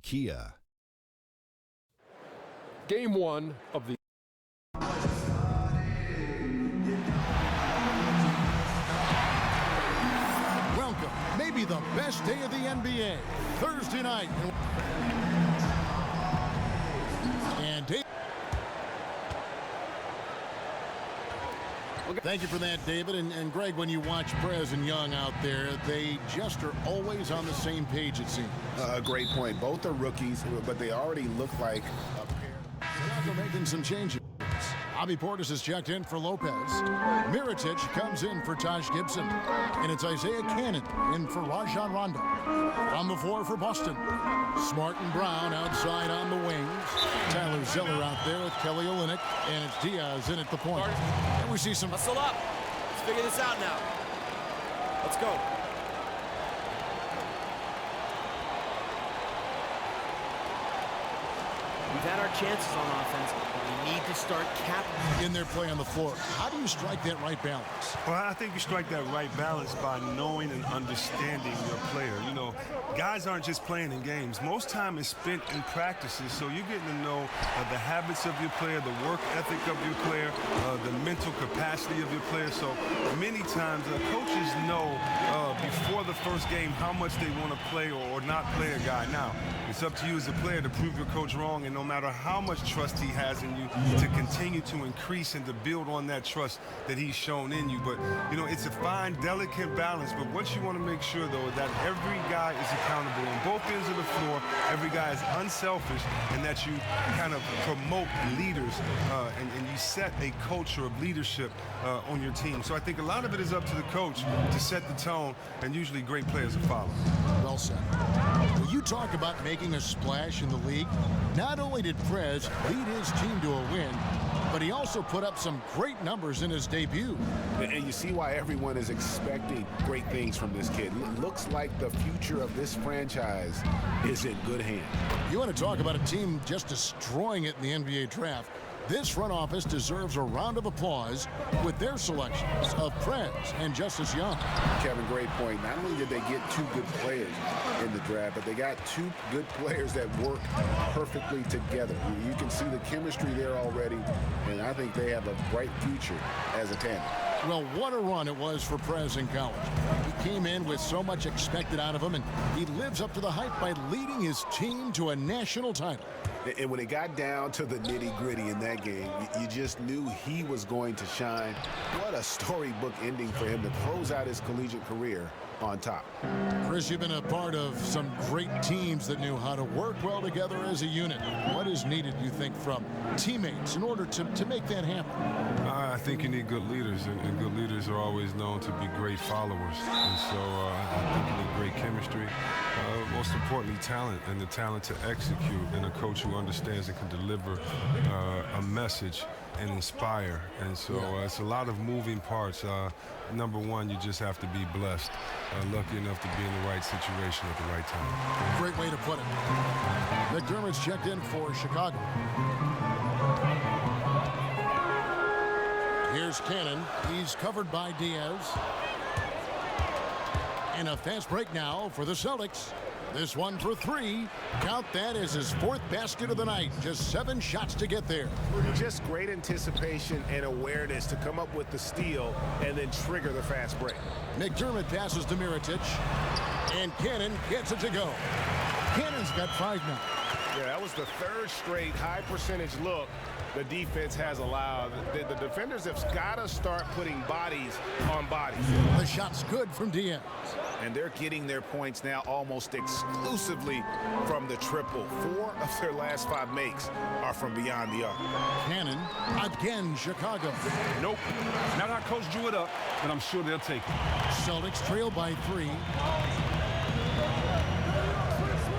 Kia. Game one of the Welcome, maybe the best day of the NBA, Thursday night. And thank you for that, David. And Greg, when you watch Prez and Young out there, they just are always on the same page, it seems. Great point. Both are rookies, but they already look like a pair. They're making some changes. Bobby Portis is checked in for Lopez. Mirotic comes in for Taj Gibson. And it's Isaiah Cannon in for Rajon Rondo. On the floor for Boston. Smart and Brown outside on the wings. Tyler Zeller out there with Kelly Olynyk. And it's Diaz in at the point. And we see some... Hustle up. Let's figure this out now. Let's go. We've had our chances on offense, but we need to start capping in their play on the floor. How do you strike that right balance? Well, I think you strike that right balance by knowing and understanding your player. You know, guys aren't just playing in games. Most time is spent in practices, so you're getting to know the habits of your player, the work ethic of your player, the mental capacity of your player. So many times coaches know before the first game how much they want to play or not play a guy. Now, it's up to you as a player to prove your coach wrong, and no matter how much trust he has in you, to continue to increase and to build on that trust that he's shown in you. But, you know, it's a fine, delicate balance. But what you want to make sure, though, is that every guy is accountable on both ends of the floor. Every guy is unselfish, and that you kind of promote leaders and you set a culture of leadership on your team. So I think a lot of it is up to the coach to set the tone, and usually great players will follow. Well said. When you talk about making a splash in the league, not only did Prez lead his team to a win, but he also put up some great numbers in his debut. And you see why everyone is expecting great things from this kid. It looks like the future of this franchise is in good hands. You want to talk about a team just destroying it in the NBA draft? This front office deserves a round of applause with their selections of Prez and Justice Young. Kevin, great point. Not only did they get two good players in the draft, but they got two good players that work perfectly together. You can see the chemistry there already, and I think they have a bright future as a tandem. Well, what a run it was for Prez in college. He came in with so much expected out of him, and he lives up to the hype by leading his team to a national title. And when it got down to the nitty-gritty in that game, you just knew he was going to shine. What a storybook ending for him to close out his collegiate career on top. Chris, you've been a part of some great teams that knew how to work well together as a unit. What is needed, you think, from teammates in order to make that happen? I think you need good leaders, and good leaders are always known to be great followers. And so I think you need great chemistry. Most importantly, talent, and the talent to execute, and a coach who understands and can deliver a message and inspire. And so it's a lot of moving parts. Number one, you just have to be blessed, lucky enough to be in the right situation at the right time. Great way to put it. McDermott's checked in for Chicago. Here's Cannon. He's covered by Diaz. And a fast break now for the Celtics. This one for three. Count that as his fourth basket of the night. Just 7 shots to get there. Just great anticipation and awareness to come up with the steal and then trigger the fast break. McDermott passes to Mirotic. And Cannon gets it to go. Cannon's got 5 now. Yeah, that was the third straight high percentage look the defense has allowed. The defenders have got to start putting bodies on bodies. The shot's good from Diaz. And they're getting their points now almost exclusively from the triple. 4 of their last 5 makes are from beyond the arc. Cannon, again, Chicago. Nope. Not how Coach drew it up, but I'm sure they'll take it. Celtics trail by 3.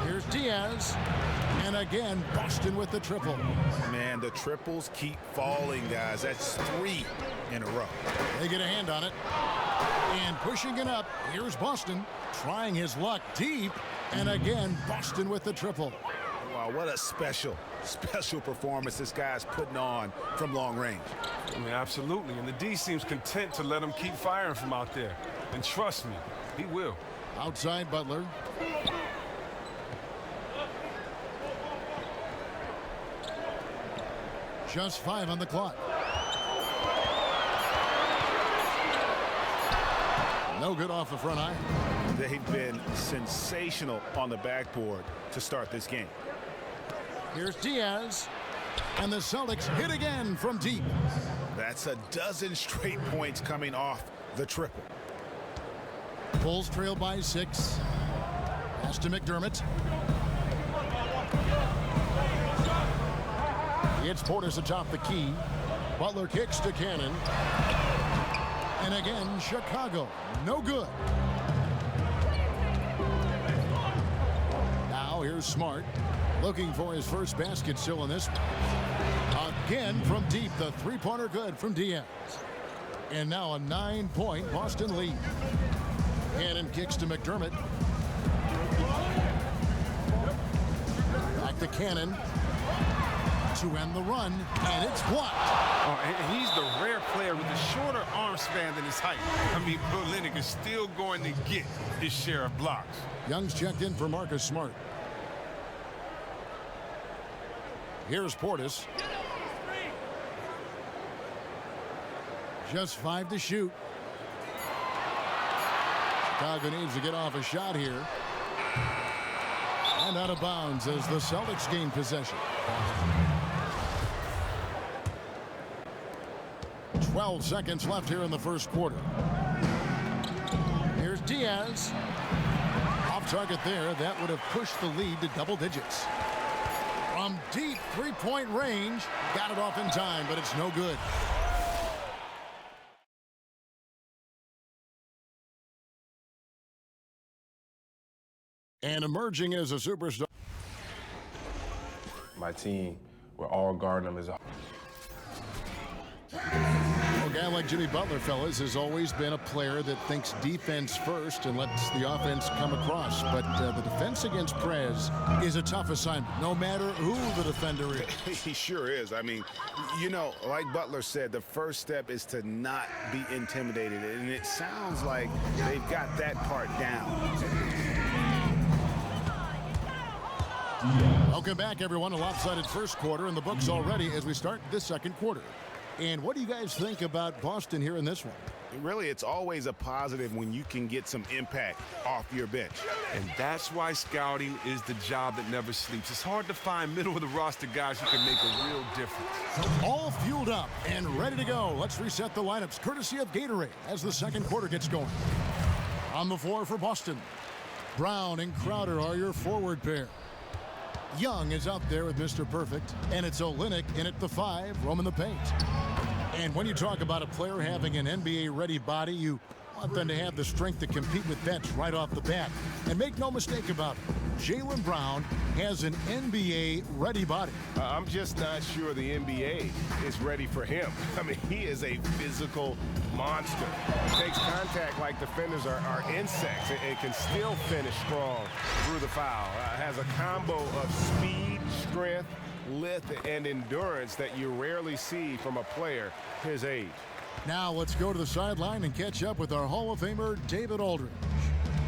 Here's Diaz. And again, Boston with the triple. Man, the triples keep falling, guys. That's 3 in a row. They get a hand on it. And pushing it up, here's Boston, trying his luck deep. And again, Boston with the triple. Wow, what a special performance this guy's putting on from long range. I mean, absolutely. And the D seems content to let him keep firing from out there. And trust me, he will. Outside Butler. Just 5 on the clock. No good off the front iron. They've been sensational on the backboard to start this game. Here's Diaz. And the Celtics hit again from deep. That's a dozen straight points coming off the triple. Bulls trail by 6. Pass to McDermott. It's Portis atop the key. Butler kicks to Cannon. And again, Chicago. No good. Now here's Smart. Looking for his first basket still in this one. Again from deep. The three-pointer good from Diaz. And now a 9-point Boston lead. Cannon kicks to McDermott. Back to Cannon. To end the run, and it's blocked. Oh, and he's the rare player with a shorter arm span than his height. I mean, Olynyk is still going to get his share of blocks. Young's checked in for Marcus Smart. Here's Portis. Just 5 to shoot. Chicago needs to get off a shot here. And out of bounds as the Celtics gain possession. 12 seconds left here in the first quarter. Here's Diaz. Off target there. That would have pushed the lead to double digits. From deep three-point range. Got it off in time, but it's no good. And emerging as a superstar. My team, we're all guarding them as a... A guy like Jimmy Butler, fellas, has always been a player that thinks defense first and lets the offense come across. But the defense against Prez is a tough assignment, no matter who the defender is. He sure is. I mean, you know, like Butler said, the first step is to not be intimidated. And it sounds like they've got that part down. Welcome back, everyone. A lopsided first quarter in the books already as we start this second quarter. And what do you guys think about Boston here in this one? Really, it's always a positive when you can get some impact off your bench. And that's why scouting is the job that never sleeps. It's hard to find middle of the roster guys who can make a real difference. All fueled up and ready to go. Let's reset the lineups courtesy of Gatorade as the second quarter gets going. On the floor for Boston, Brown and Crowder are your forward pair. Young is out there with Mr. Perfect, and it's Olynyk in at the 5, roaming the paint. And when you talk about a player having an NBA-ready body, you want them to have the strength to compete with vets right off the bat. And make no mistake about it, Jaylen Brown has an NBA-ready body. I'm just not sure the NBA is ready for him. I mean, he is a physical monster. Takes contact like defenders are insects and can still finish strong through the foul. Has a combo of speed, strength, length, and endurance that you rarely see from a player his age. Now let's go to the sideline and catch up with our Hall of Famer, David Aldridge.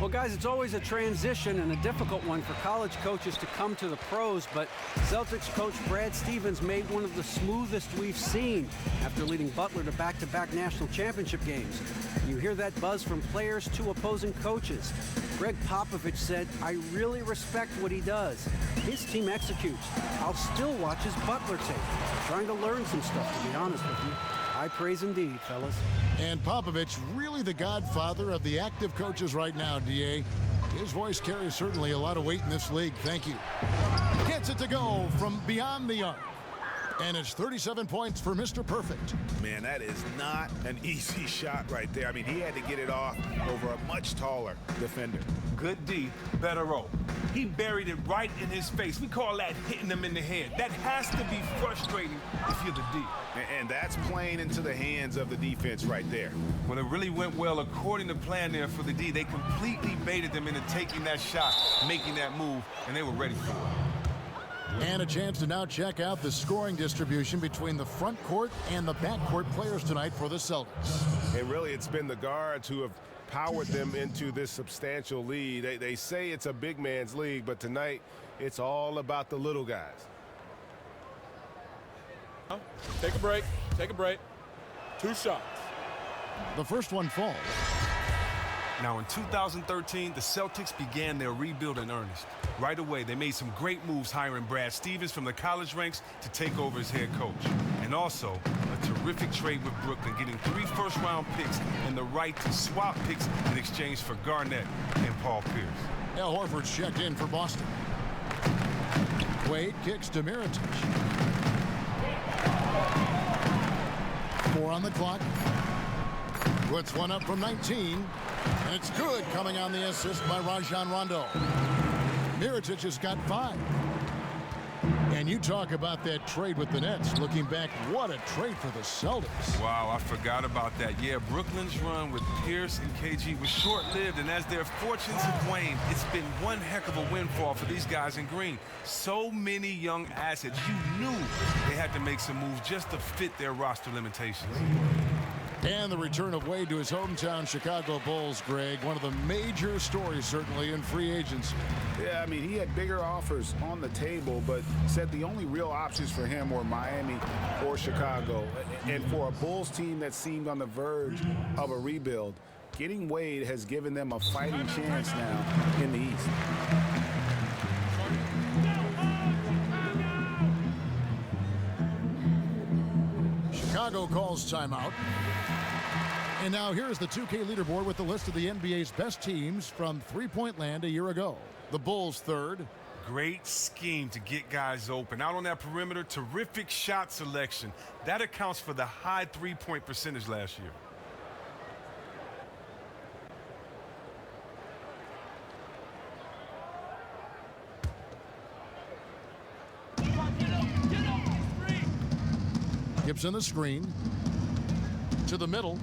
Well, guys, it's always a transition and a difficult one for college coaches to come to the pros, but Celtics coach Brad Stevens made one of the smoothest we've seen after leading Butler to back-to-back national championship games. You hear that buzz from players to opposing coaches. Greg Popovich said, "I really respect what he does. His team executes. I'll still watch his Butler tape. Trying to learn some stuff, to be honest with you." High praise indeed, fellas. And Popovich, really the godfather of the active coaches right now, D.A. His voice carries certainly a lot of weight in this league. Thank you. Gets it to go from beyond the arc. And it's 37 points for Mr. Perfect. Man, that is not an easy shot right there. I mean, he had to get it off over a much taller defender. Good D, better O. He buried it right in his face. We call that hitting him in the head. That has to be frustrating if you're the D. And that's playing into the hands of the defense right there. When it really went well, according to plan there for the D, they completely baited them into taking that shot, making that move, and they were ready for it. And a chance to now check out the scoring distribution between the front court and the back court players tonight for the Celtics. And really, it's been the guards who have powered them into this substantial lead. They say it's a big man's league, but tonight it's all about the little guys. Take a break. Take a break. 2 shots. The first one falls. Now, in 2013, the Celtics began their rebuild in earnest. Right away, they made some great moves hiring Brad Stevens from the college ranks to take over as head coach. And also, a terrific trade with Brooklyn, getting 3 first-round picks and the right to swap picks in exchange for Garnett and Paul Pierce. Al Horford's checked in for Boston. Wade kicks to Mirotic. 4 on the clock. Puts one up from 19. And it's good, coming on the assist by Rajon Rondo. Mirotic has got 5. And you talk about that trade with the Nets. Looking back, what a trade for the Celtics. Wow, I forgot about that. Yeah, Brooklyn's run with Pierce and KG was short-lived, and as their fortunes have waned, it's been one heck of a windfall for these guys in green. So many young assets. You knew they had to make some moves just to fit their roster limitations. And the return of Wade to his hometown Chicago Bulls, Greg. One of the major stories, certainly, in free agency. Yeah, I mean, he had bigger offers on the table, but said the only real options for him were Miami or Chicago. And for a Bulls team that seemed on the verge of a rebuild, getting Wade has given them a fighting chance now in the East. Chicago calls timeout. And now here's the 2K leaderboard with the list of the NBA's best teams from three-point land a year ago. The Bulls 3rd. Great scheme to get guys open. Out on that perimeter, terrific shot selection. That accounts for the high three-point percentage last year. Gibson the screen. To the middle.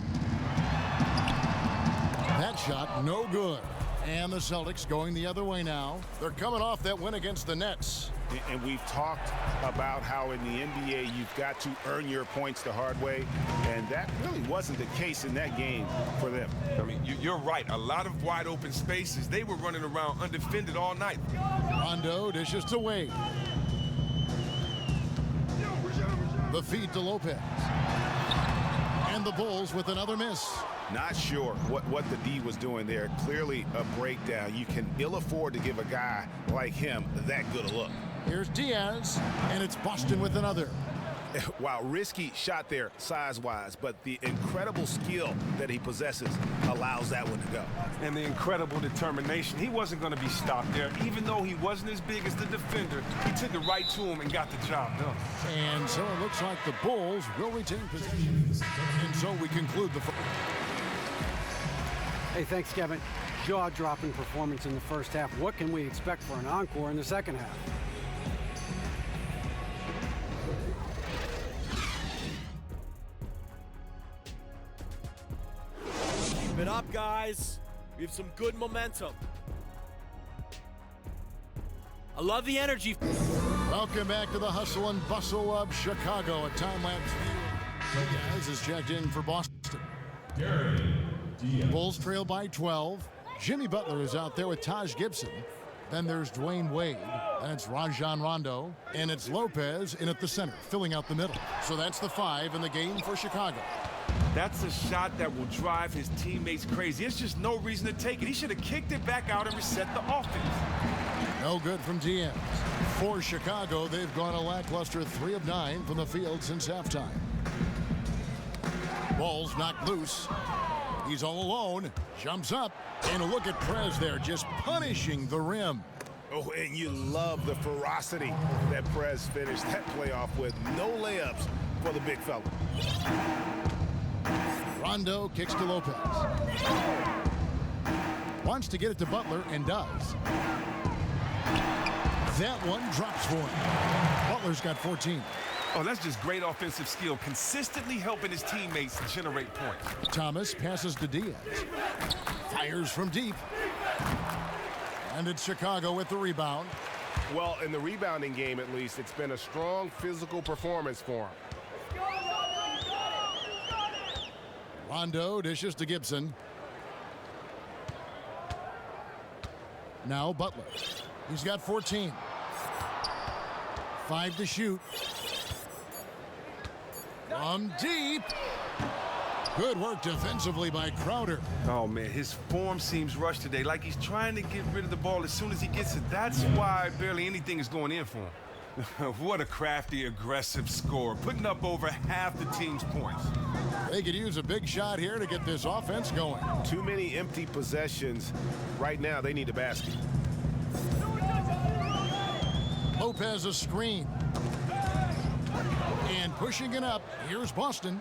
That shot, no good. And the Celtics going the other way now. They're coming off that win against the Nets. And we've talked about how in the NBA you've got to earn your points the hard way, and that really wasn't the case in that game for them. I mean, you're right. A lot of wide open spaces. They were running around undefended all night. Rondo dishes to Wade. The feed to Lopez. And the Bulls with another miss. Not sure what the D was doing there. Clearly a breakdown. You can ill afford to give a guy like him that good a look. Here's Diaz, and it's Boston with another. Wow, risky shot there size-wise, but the incredible skill that he possesses allows that one to go. And the incredible determination. He wasn't going to be stopped there. Even though he wasn't as big as the defender, he took it right to him and got the job done. And so it looks like the Bulls will retain possession. And so we conclude the... Hey, thanks, Kevin. Jaw-dropping performance in the first half. What can we expect for an encore in the second half? Keep it up, guys. We have some good momentum. I love the energy. Welcome back to the hustle and bustle of Chicago. A time-lapse view. Diaz is checked in for Boston. Bulls trail by 12. Jimmy Butler is out there with Taj Gibson. Then there's Dwayne Wade. Then it's Rajon Rondo. And it's Lopez in at the center, filling out the middle. So that's the 5 in the game for Chicago. That's a shot that will drive his teammates crazy. There's just no reason to take it. He should have kicked it back out and reset the offense. No good from Diaz. For Chicago, they've gone a lackluster 3 of 9 from the field since halftime. Ball's knocked loose. He's all alone. Jumps up. And a look at Prez there, just punishing the rim. Oh, and you love the ferocity that Prez finished that playoff with. No layups for the big fella. Rondo kicks to Lopez. Wants to get it to Butler and does. That one drops for him. Butler's got 14. Oh, that's just great offensive skill, consistently helping his teammates generate points. Thomas passes to Diaz. Fires from deep. And it's Chicago with the rebound. Well, in the rebounding game, at least, it's been a strong physical performance for him. Rondo dishes to Gibson. Now Butler. He's got 14. 5 to shoot. From deep. Good work defensively by Crowder. Oh, man, his form seems rushed today, like he's trying to get rid of the ball as soon as he gets it. That's why barely anything is going in for him. What a crafty, aggressive score, putting up over half the team's points. They could use a big shot here to get this offense going. Too many empty possessions. Right now, they need a basket. Lopez a screen. And pushing it up, here's Boston.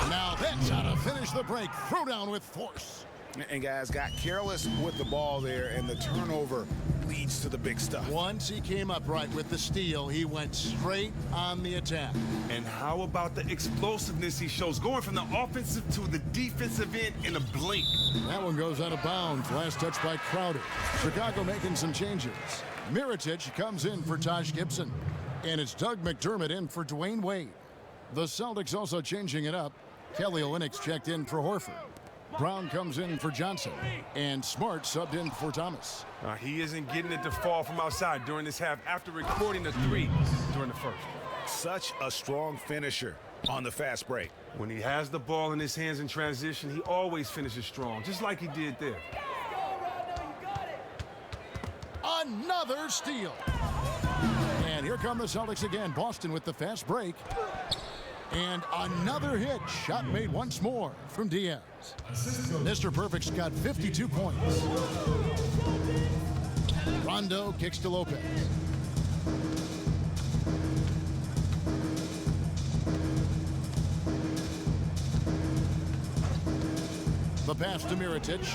Now that's how to finish the break. Throw down with force. And guys got careless with the ball there, and the turnover leads to the big stuff. Once he came up right with the steal, he went straight on the attack. And how about the explosiveness he shows, going from the offensive to the defensive end in a blink? That one goes out of bounds. Last touch by Crowder. Chicago making some changes. Mirotic comes in for Taj Gibson. And it's Doug McDermott in for Dwayne Wade. The Celtics also changing it up. Kelly Olynyk's checked in for Horford. Brown comes in for Johnson. And Smart subbed in for Thomas. He isn't getting it to fall from outside during this half after recording a 3 during the first. Such a strong finisher on the fast break. When he has the ball in his hands in transition, he always finishes strong, just like he did there. Another steal. And here come the Celtics again. Boston with the fast break. And another hit. Shot made once more from Diaz. Mr. Perfect's got 52 points. Rondo kicks to Lopez. The pass to Mirotic.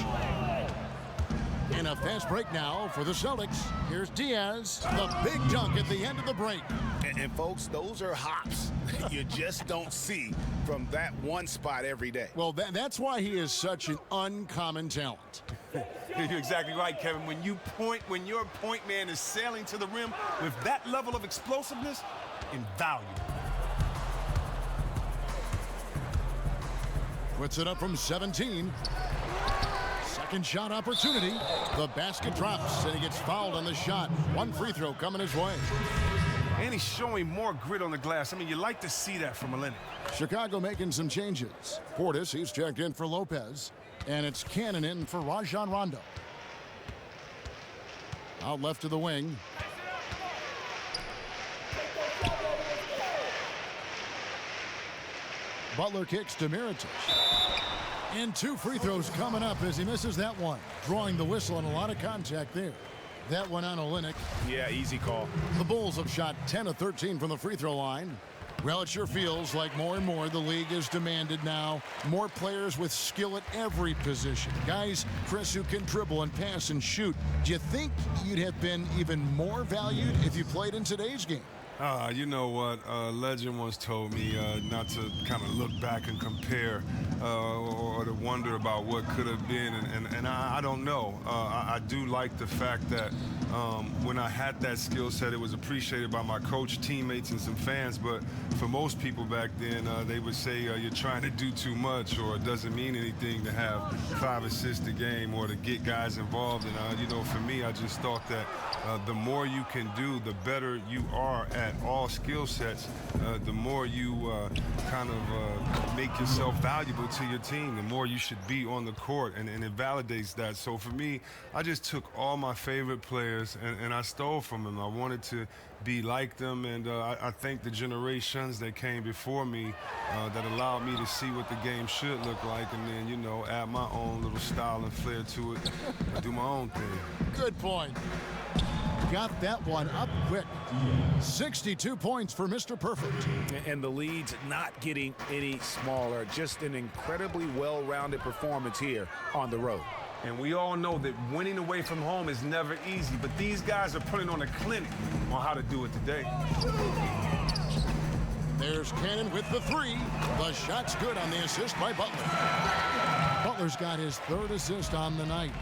And a fast break now for the Celtics. Here's Diaz. The big dunk at the end of the break. And folks, those are hops you just don't see from that one spot every day. Well, that's why he is such an uncommon talent. You're exactly right, Kevin. When your point man is sailing to the rim with that level of explosiveness, invaluable. Puts it up from 17. Second shot opportunity. The basket drops, and he gets fouled on the shot. One free throw coming his way. And he's showing more grit on the glass. I mean, you like to see that from Olynykh. Chicago making some changes. Portis, he's checked in for Lopez. And it's Cannon in for Rajon Rondo. Out left to the wing. Butler kicks to Mirotic. And 2 free throws coming up as he misses that one. Drawing the whistle and a lot of contact there. That one on Olynykh. Yeah, easy call. The Bulls have shot 10 of 13 from the free throw line. Well, it sure feels like more and more the league is demanded now. More players with skill at every position. Guys, Chris, who can dribble and pass and shoot. Do you think you'd have been even more valued if you played in today's game? You know what? A legend once told me not to kind of look back and compare or to wonder about what could have been. And I don't know. I do like the fact that when I had that skill set, it was appreciated by my coach, teammates, and some fans. But for most people back then, they would say you're trying to do too much, or it doesn't mean anything to have 5 assists a game or to get guys involved. And, you know, for me, I just thought that the more you can do, the better you are at all skill sets, the more you kind of make yourself valuable to your team, the more you should be on the court, and it validates that. So for me, I just took all my favorite players and I stole from them. I wanted to be like them, and I thank the generations that came before me that allowed me to see what the game should look like, and then, you know, add my own little style and flair to it and do my own thing. Good point. Got that one up quick. 62 points for Mr. Perfect. And the lead's not getting any smaller. Just an incredibly well-rounded performance here on the road. And we all know that winning away from home is never easy, but these guys are putting on a clinic on how to do it today. There's Cannon with the 3. The shot's good on the assist by Butler. Butler's got his 3rd assist on the night.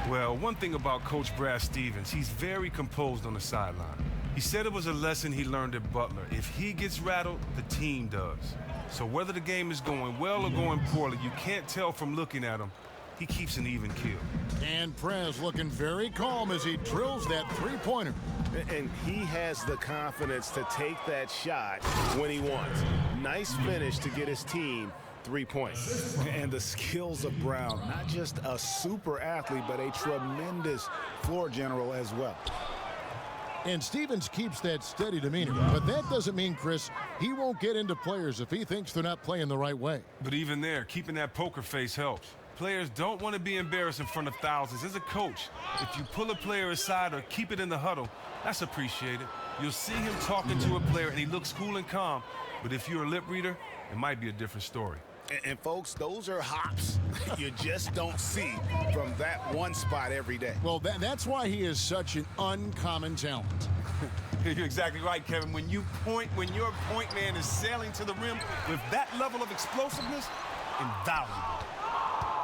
Well, one thing about Coach Brad Stevens, he's very composed on the sideline. He said it was a lesson he learned at Butler. If he gets rattled, the team does. So whether the game is going well or going poorly, you can't tell from looking at him. He keeps an even keel. And Prez looking very calm as he drills that 3-pointer. And he has the confidence to take that shot when he wants. Nice finish to get his team 3 points. And the skills of Brown, not just a super athlete, but a tremendous floor general as well. And Stevens keeps that steady demeanor, but that doesn't mean, Chris, he won't get into players if he thinks they're not playing the right way. But even there, keeping that poker face helps. Players don't want to be embarrassed in front of thousands. As a coach, if you pull a player aside or keep it in the huddle, that's appreciated. You'll see him talking to a player and he looks cool and calm. But if you're a lip reader, it might be a different story. And folks, those are hops you just don't see from that one spot every day. Well, that's why he is such an uncommon talent. You're exactly right, Kevin. When your point man is sailing to the rim with that level of explosiveness, invaluable.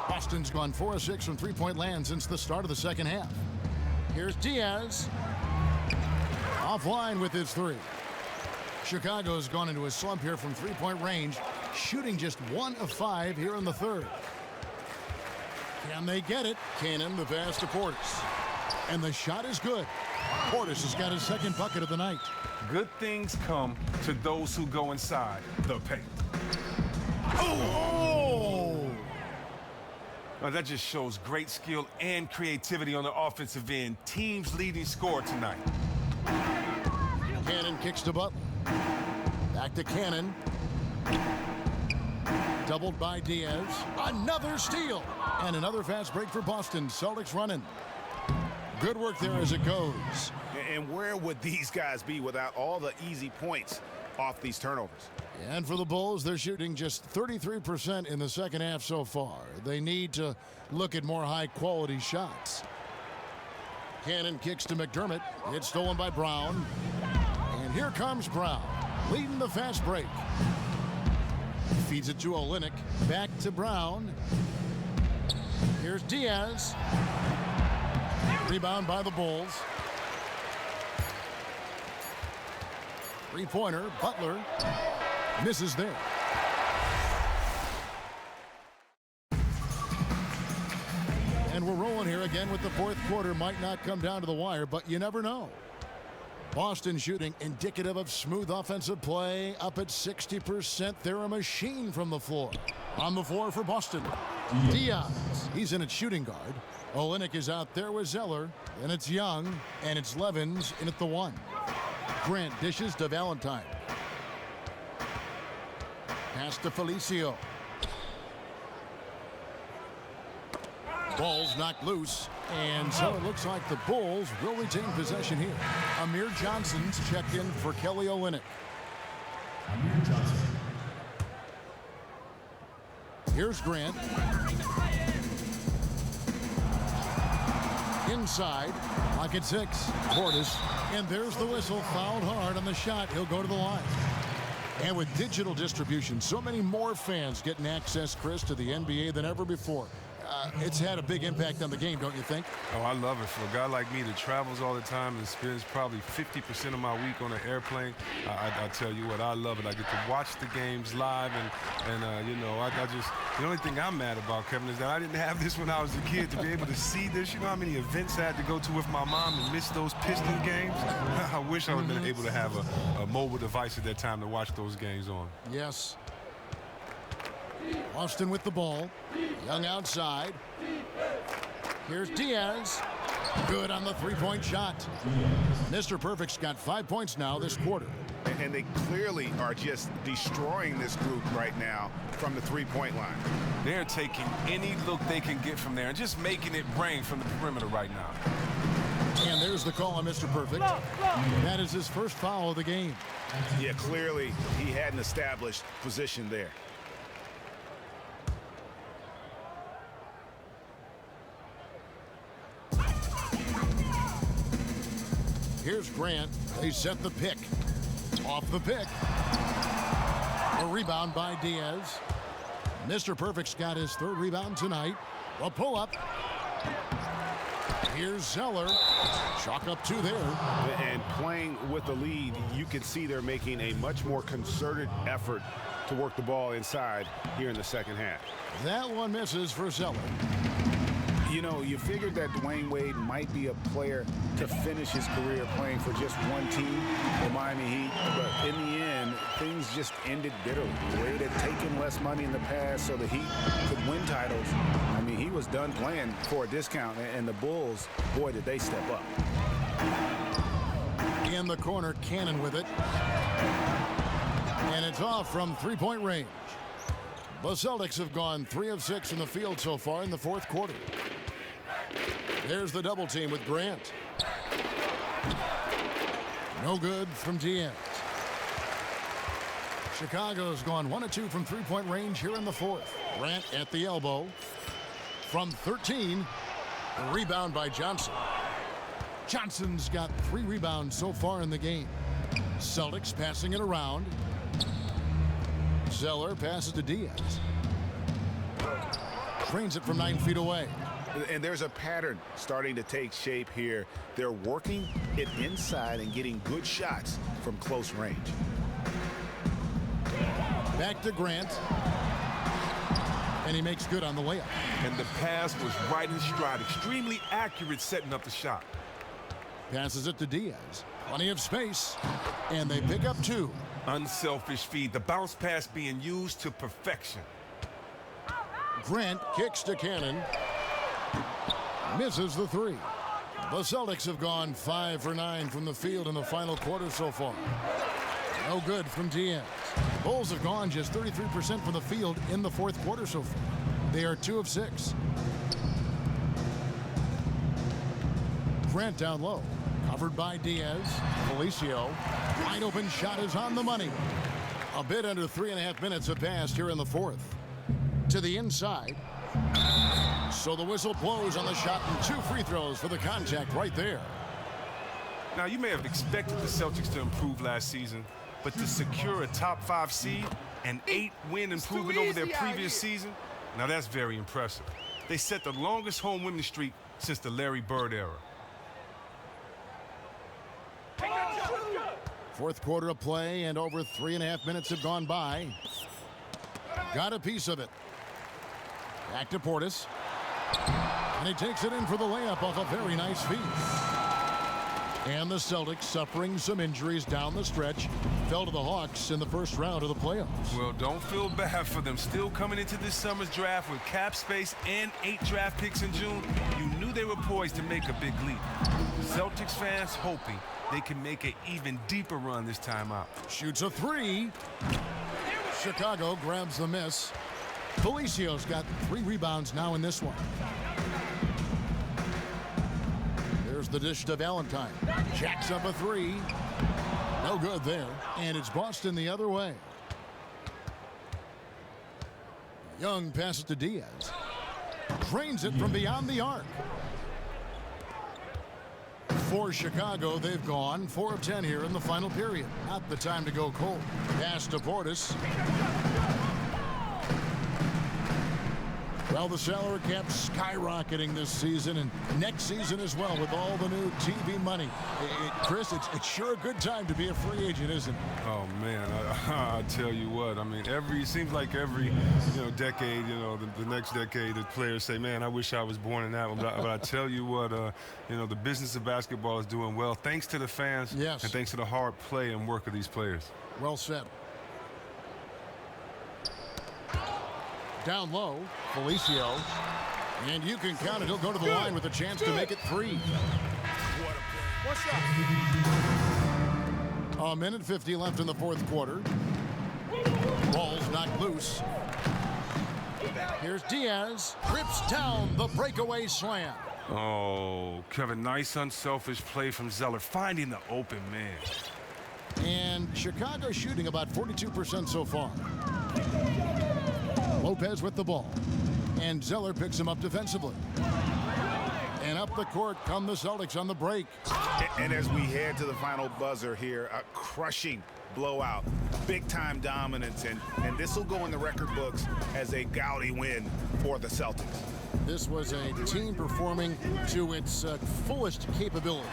Boston's gone 4 of 6 from three-point land since the start of the second half. Here's Diaz. Offline with his three. Chicago's gone into a slump here from three-point range, shooting just 1 of 5 here in the third. Can they get it? Cannon, the pass to Portis. And the shot is good. Portis has got his second bucket of the night. Good things come to those who go inside the paint. Oh! Now that just shows great skill and creativity on the offensive end. Team's leading scorer tonight. Cannon kicks to Butler. Back to Cannon. Doubled by Diaz. Another steal. And another fast break for Boston. Celtics running. Good work there as it goes. And where would these guys be without all the easy points off these turnovers? And for the Bulls, they're shooting just 33% in the second half so far. They need to look at more high-quality shots. Cannon kicks to McDermott. It's stolen by Brown. And here comes Brown, leading the fast break. Feeds it to Olynyk. Back to Brown. Here's Diaz. Rebound by the Bulls. Three-pointer, Butler. Misses there. And we're rolling here again with the fourth quarter. Might not come down to the wire, but you never know. Boston shooting indicative of smooth offensive play, up at 60%. They're a machine from the floor. On the floor for Boston, Diaz. He's in at shooting guard. Olynyk is out there with Zeller. Then it's Young, and it's Levins in at the 1. Grant dishes to Valentine. Pass to Felicio. Ball's knocked loose. And so it looks like the Bulls will retain possession here. Amir Johnson's checked in for Kelly Olynyk. Here's Grant. Inside, pocket 6. Portis. And there's the whistle. Fouled hard on the shot. He'll go to the line. And with digital distribution, so many more fans getting access, Chris, to the NBA than ever before. It's had a big impact on the game, don't you think? Oh, I love it. For a guy like me that travels all the time and spends probably 50% of my week on an airplane, I tell you what, I love it. I get to watch the games live, and you know, I just, the only thing I'm mad about, Kevin, is that I didn't have this when I was a kid to be able to see this. You know how many events I had to go to with my mom and miss those Piston games? I wish I would have been able to have a mobile device at that time to watch those games on. Yes. Austin with the ball. Young outside. Here's Diaz. Good on the three-point shot. Mr. Perfect's got 5 points now this quarter. And they clearly are just destroying this group right now from the three-point line. They're taking any look they can get from there and just making it rain from the perimeter right now. And there's the call on Mr. Perfect. That is his first foul of the game. Yeah, clearly he had an established position there. Here's Grant. They set the pick. Off the pick. A rebound by Diaz. Mr. Perfect's got his third rebound tonight. A pull-up. Here's Zeller. Chalk up 2 there. And playing with the lead, you can see they're making a much more concerted effort to work the ball inside here in the second half. That one misses for Zeller. You know, you figured that Dwayne Wade might be a player to finish his career playing for just one team, the Miami Heat. But in the end, things just ended bitterly. Wade had taken less money in the past so the Heat could win titles. I mean, he was done playing for a discount, and the Bulls, boy, did they step up. In the corner, Cannon with it. And it's off from three-point range. The Celtics have gone 3 of 6 from the field so far in the fourth quarter. There's the double team with Grant. No good from Diaz. Chicago's gone 1 of 2 from three-point range here in the fourth. Grant at the elbow. From 13, the rebound by Johnson. Johnson's got 3 rebounds so far in the game. Celtics passing it around. Zeller passes to Diaz. Trains it from 9 feet away. And there's a pattern starting to take shape here. They're working it inside and getting good shots from close range. Back to Grant. And he makes good on the layup. And the pass was right in stride. Extremely accurate setting up the shot. Passes it to Diaz. Plenty of space. And they pick up 2. Unselfish feed. The bounce pass being used to perfection. Grant kicks to Cannon. Misses the 3. The Celtics have gone 5 for 9 from the field in the final quarter so far. No good from Diaz. The Bulls have gone just 33% from the field in the fourth quarter so far. They are 2 of 6. Grant down low. Covered by Diaz. Felicio. Wide open shot is on the money. A bit under 3.5 minutes have passed here in the fourth. To the inside. So the whistle blows on the shot and 2 free throws for the contact right there. Now, you may have expected the Celtics to improve last season, but to secure a top 5 seed and 8-win improvement over their previous season, now that's very impressive. They set the longest home winning streak since the Larry Bird era. Fourth quarter of play and over 3.5 minutes have gone by. Got a piece of it. Back to Portis. And he takes it in for the layup off a very nice feed. And the Celtics suffering some injuries down the stretch. Fell to the Hawks in the first round of the playoffs. Well, don't feel bad for them. Still coming into this summer's draft with cap space and 8 draft picks in June, you knew they were poised to make a big leap. Celtics fans hoping they can make an even deeper run this time out. Shoots a 3. Chicago grabs the miss. Felicio's got 3 rebounds now in this one. There's the dish to Valentine. Jacks up a 3. No good there. And it's Boston the other way. Young passes to Diaz. Drains it from beyond the arc. For Chicago, they've gone 4 of 10 here in the final period. Not the time to go cold. Pass to Portis. Well, the salary cap skyrocketing this season and next season as well with all the new TV money. Chris, it's sure a good time to be a free agent, isn't it? Oh man, I tell you what. I mean, seems like every decade, the next decade, the players say, "Man, I wish I was born in that one." But I tell you what, the business of basketball is doing well thanks to the fans, yes, and thanks to the hard play and work of these players. Well said. Down low, Felicio. And you can count it. He'll go to the line with a chance to make it 3. What's up? A minute 50 left in the fourth quarter. Ball's knocked loose. Here's Diaz. Rips down the breakaway slam. Oh, Kevin, nice unselfish play from Zeller, finding the open man. And Chicago shooting about 42% so far. Lopez with the ball. And Zeller picks him up defensively. And up the court come the Celtics on the break. And as we head to the final buzzer here, a crushing blowout, big-time dominance, and this will go in the record books as a gaudy win for the Celtics. This was a team performing to its fullest capability.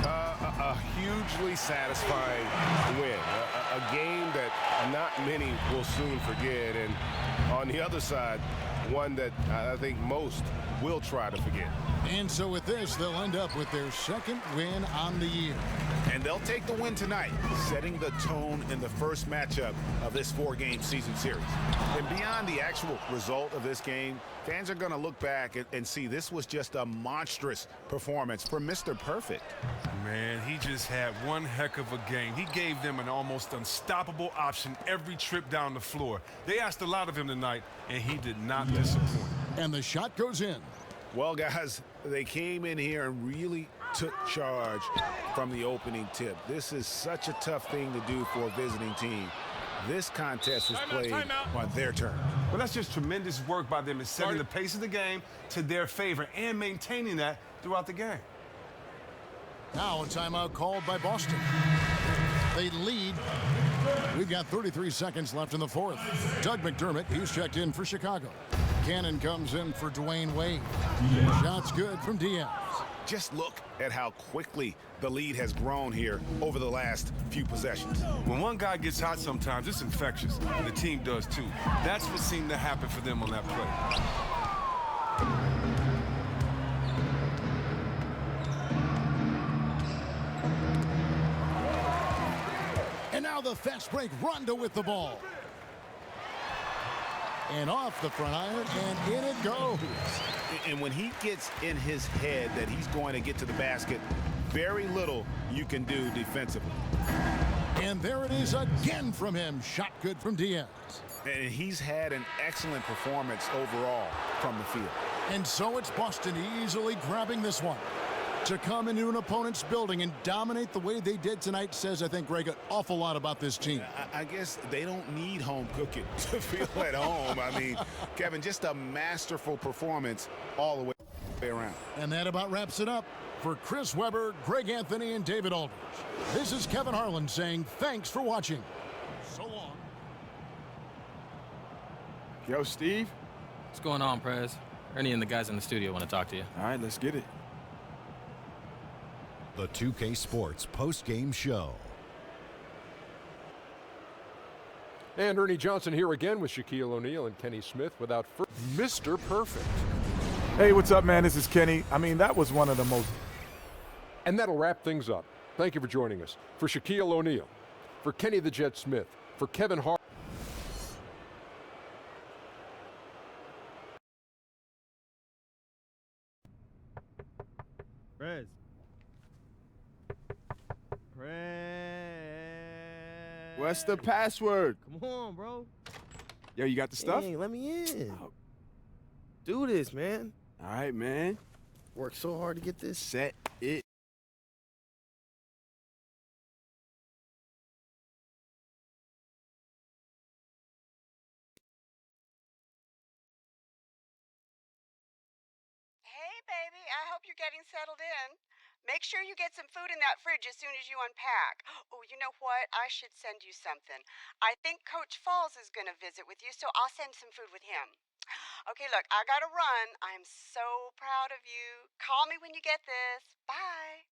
A hugely satisfying win, a game that not many will soon forget. And on the other side, one that I think most will try to forget. And so with this, they'll end up with their second win on the year. And they'll take the win tonight, setting the tone in the first matchup of this 4-game season series. And beyond the actual result of this game, fans are going to look back and see this was just a monstrous performance for Mr. Perfect. Man, he just had one heck of a game. He gave them an almost unstoppable option every trip down the floor. They asked a lot of him tonight, and he did not disappoint. And the shot goes in. Well, guys, they came in here and really took charge from the opening tip. This is such a tough thing to do for a visiting team. This contest was played on their turn. Well, that's just tremendous work by them in setting the pace of the game to their favor and maintaining that throughout the game. Now a timeout called by Boston. They lead. We've got 33 seconds left in the fourth. Doug McDermott, he's checked in for Chicago. Cannon comes in for Dwayne Wade. Shot's good from Diaz. Just look at how quickly the lead has grown here over the last few possessions. When one guy gets hot sometimes, it's infectious, and the team does too. That's what seemed to happen for them on that play. And now the fast break Rondo with the ball. And off the front iron, and in it goes. And when he gets in his head that he's going to get to the basket, very little you can do defensively. And there it is again from him. Shot good from Diaz. And he's had an excellent performance overall from the field. And so it's Boston easily grabbing this one. To come into an opponent's building and dominate the way they did tonight says, I think, Greg, an awful lot about this team. I guess they don't need home cooking to feel at home. I mean, Kevin, just a masterful performance all the way around. And that about wraps it up. For Chris Webber, Greg Anthony, and David Aldridge, this is Kevin Harlan saying thanks for watching. So long. Yo, Steve. What's going on, Prez? Ernie and the guys in the studio want to talk to you. All right, let's get it. The 2K Sports post-game show. And Ernie Johnson here again with Shaquille O'Neal and Kenny Smith without Mr. Perfect. Hey, what's up, man? This is Kenny. I mean, that was one of the most... And that'll wrap things up. Thank you for joining us. For Shaquille O'Neal, for Kenny the Jet Smith, for Kevin Hart. Prez. What's the password? Come on, bro. Yo, you got the stuff? Dang, let me in. Do this, man. All right, man. Worked so hard to get this. Set it. Hey, baby, I hope you're getting settled in. Make sure you get some food in that fridge as soon as you unpack. Oh, you know what? I should send you something. I think Coach Falls is going to visit with you, so I'll send some food with him. Okay, look, I got to run. I'm so proud of you. Call me when you get this. Bye.